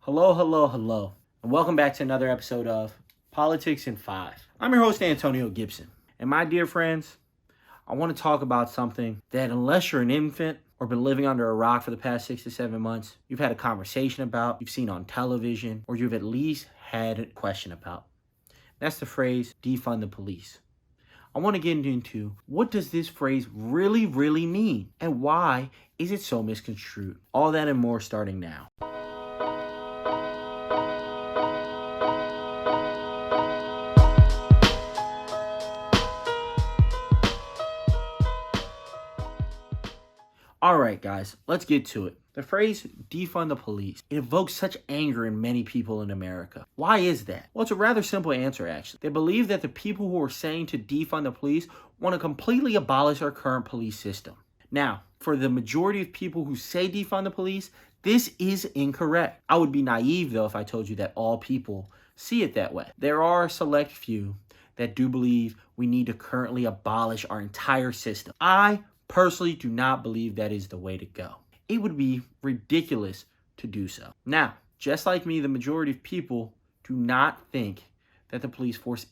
Hello, hello, hello, and welcome back to another episode of Politics in 5. I'm your host, Antonio Gibson, and my dear friends, I want to talk about something that unless you're an infant or been living under a rock for the past 6 to 7 months, you've had a conversation about, you've seen on television, or you've at least had a question about. That's the phrase, defund the police. I want to get into what does this phrase really mean, and why is it so misconstrued? All that and more starting now. Alright guys, let's get to it. The phrase, defund the police, it evokes such anger in many people in America. Why is that? Well, it's a rather simple answer actually. They believe that the people who are saying to defund the police want to completely abolish our current police system. Now, for the majority of people who say defund the police, this is incorrect. I would be naive though if I told you that all people see it that way. There are a select few that do believe we need to currently abolish our entire system. I personally do not believe that is the way to go. It would be ridiculous to do so. Now, just like me, the majority of people do not think that the police force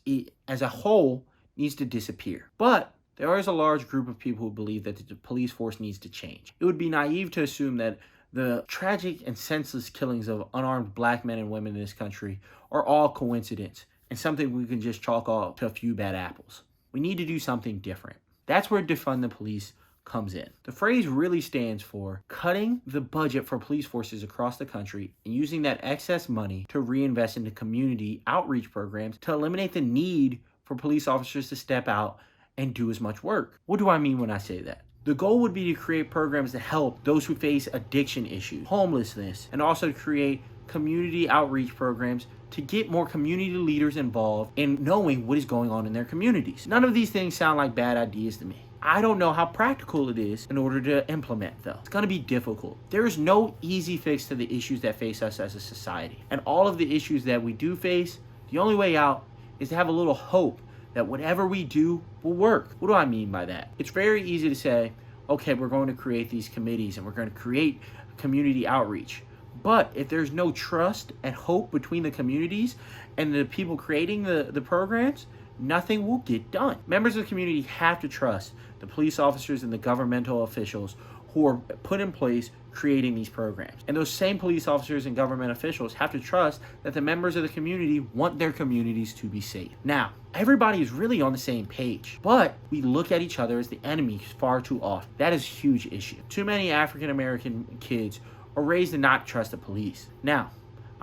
as a whole needs to disappear. But there is a large group of people who believe that the police force needs to change. It would be naive to assume that the tragic and senseless killings of unarmed black men and women in this country are all coincidence and something we can just chalk off to a few bad apples. We need to do something different. That's where defund the police comes in. The phrase really stands for cutting the budget for police forces across the country and using that excess money to reinvest into community outreach programs to eliminate the need for police officers to step out and do as much work. What do I mean when I say that? The goal would be to create programs to help those who face addiction issues, homelessness, and also to create community outreach programs to get more community leaders involved in knowing what is going on in their communities. None of these things sound like bad ideas to me. I don't know how practical it is in order to implement though. It's gonna be difficult. There is no easy fix to the issues that face us as a society. And all of the issues that we do face, the only way out is to have a little hope that whatever we do will work. What do I mean by that? It's very easy to say, okay, we're going to create these committees and we're going to create community outreach. But if there's no trust and hope between the communities and the people creating the programs, nothing will get done. Members of the community have to trust the police officers and the governmental officials who are put in place creating these programs. And those same police officers and government officials have to trust that the members of the community want their communities to be safe. Now, everybody is really on the same page, but we look at each other as the enemy far too often. That is a huge issue. Too many African American kids are raised to not trust the police. Now,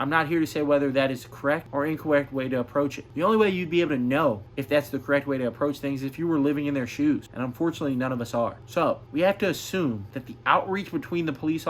I'm not here to say whether that is the correct or incorrect way to approach it. The only way you'd be able to know if that's the correct way to approach things is if you were living in their shoes. And unfortunately, none of us are. So we have to assume that the outreach between the police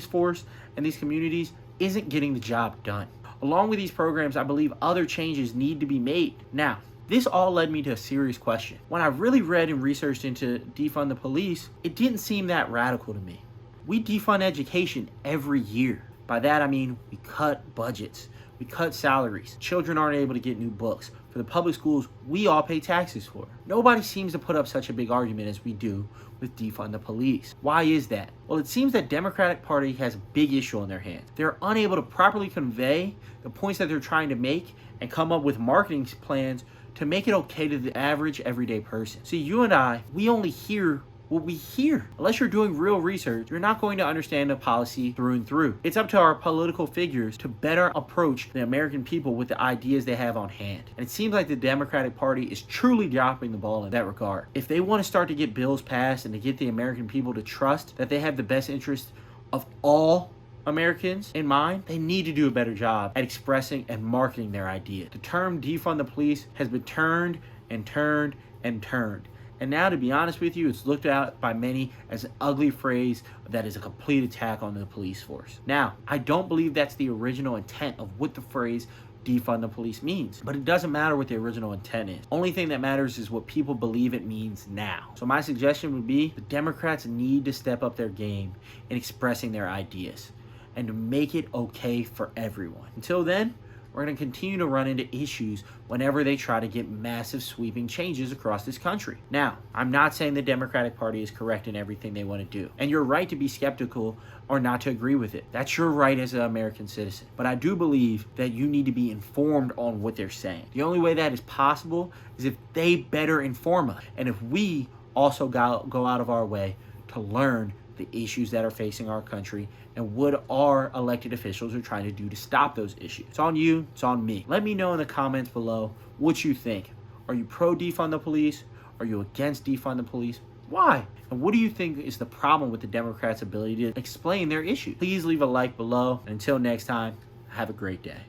force and these communities isn't getting the job done. Along with these programs, I believe other changes need to be made. Now, this all led me to a serious question. When I really read and researched into defund the police, it didn't seem that radical to me. We defund education every year. By that I mean we cut budgets, we cut salaries. Children aren't able to get new books. For the public schools, we all pay taxes for. Nobody seems to put up such a big argument as we do with defund the police. Why is that? Well, it seems that Democratic Party has a big issue on their hands. They're unable to properly convey the points that they're trying to make and come up with marketing plans to make it okay to the average everyday person. See, you and I, we only hear what we hear. Unless you're doing real research, you're not going to understand the policy through and through. It's up to our political figures to better approach the American people with the ideas they have on hand. And it seems like the Democratic Party is truly dropping the ball in that regard. If they want to start to get bills passed and to get the American people to trust that they have the best interest of all Americans in mind, they need to do a better job at expressing and marketing their ideas. The term defund the police has been turned and turned and turned. And now, to be honest with you, it's looked at by many as an ugly phrase that is a complete attack on the police force. Now, I don't believe that's the original intent of what the phrase defund the police means, but it doesn't matter what the original intent is. Only thing that matters is what people believe it means now. So my suggestion would be the Democrats need to step up their game in expressing their ideas and to make it okay for everyone. Until then, we're going to continue to run into issues whenever they try to get massive sweeping changes across this country. Now, I'm not saying the Democratic Party is correct in everything they want to do, and you're right to be skeptical or not to agree with it. That's your right as an American citizen. But I do believe that you need to be informed on what they're saying. The only way that is possible is if they better inform us, and if we also go out of our way to learn the issues that are facing our country and what our elected officials are trying to do to stop those issues. It's on you, it's on me. Let me know in the comments below what you think. Are you pro defund the police? Are you against defund the police? Why? And what do you think is the problem with the Democrats' ability to explain their issues? Please leave a like below. And until next time, have a great day.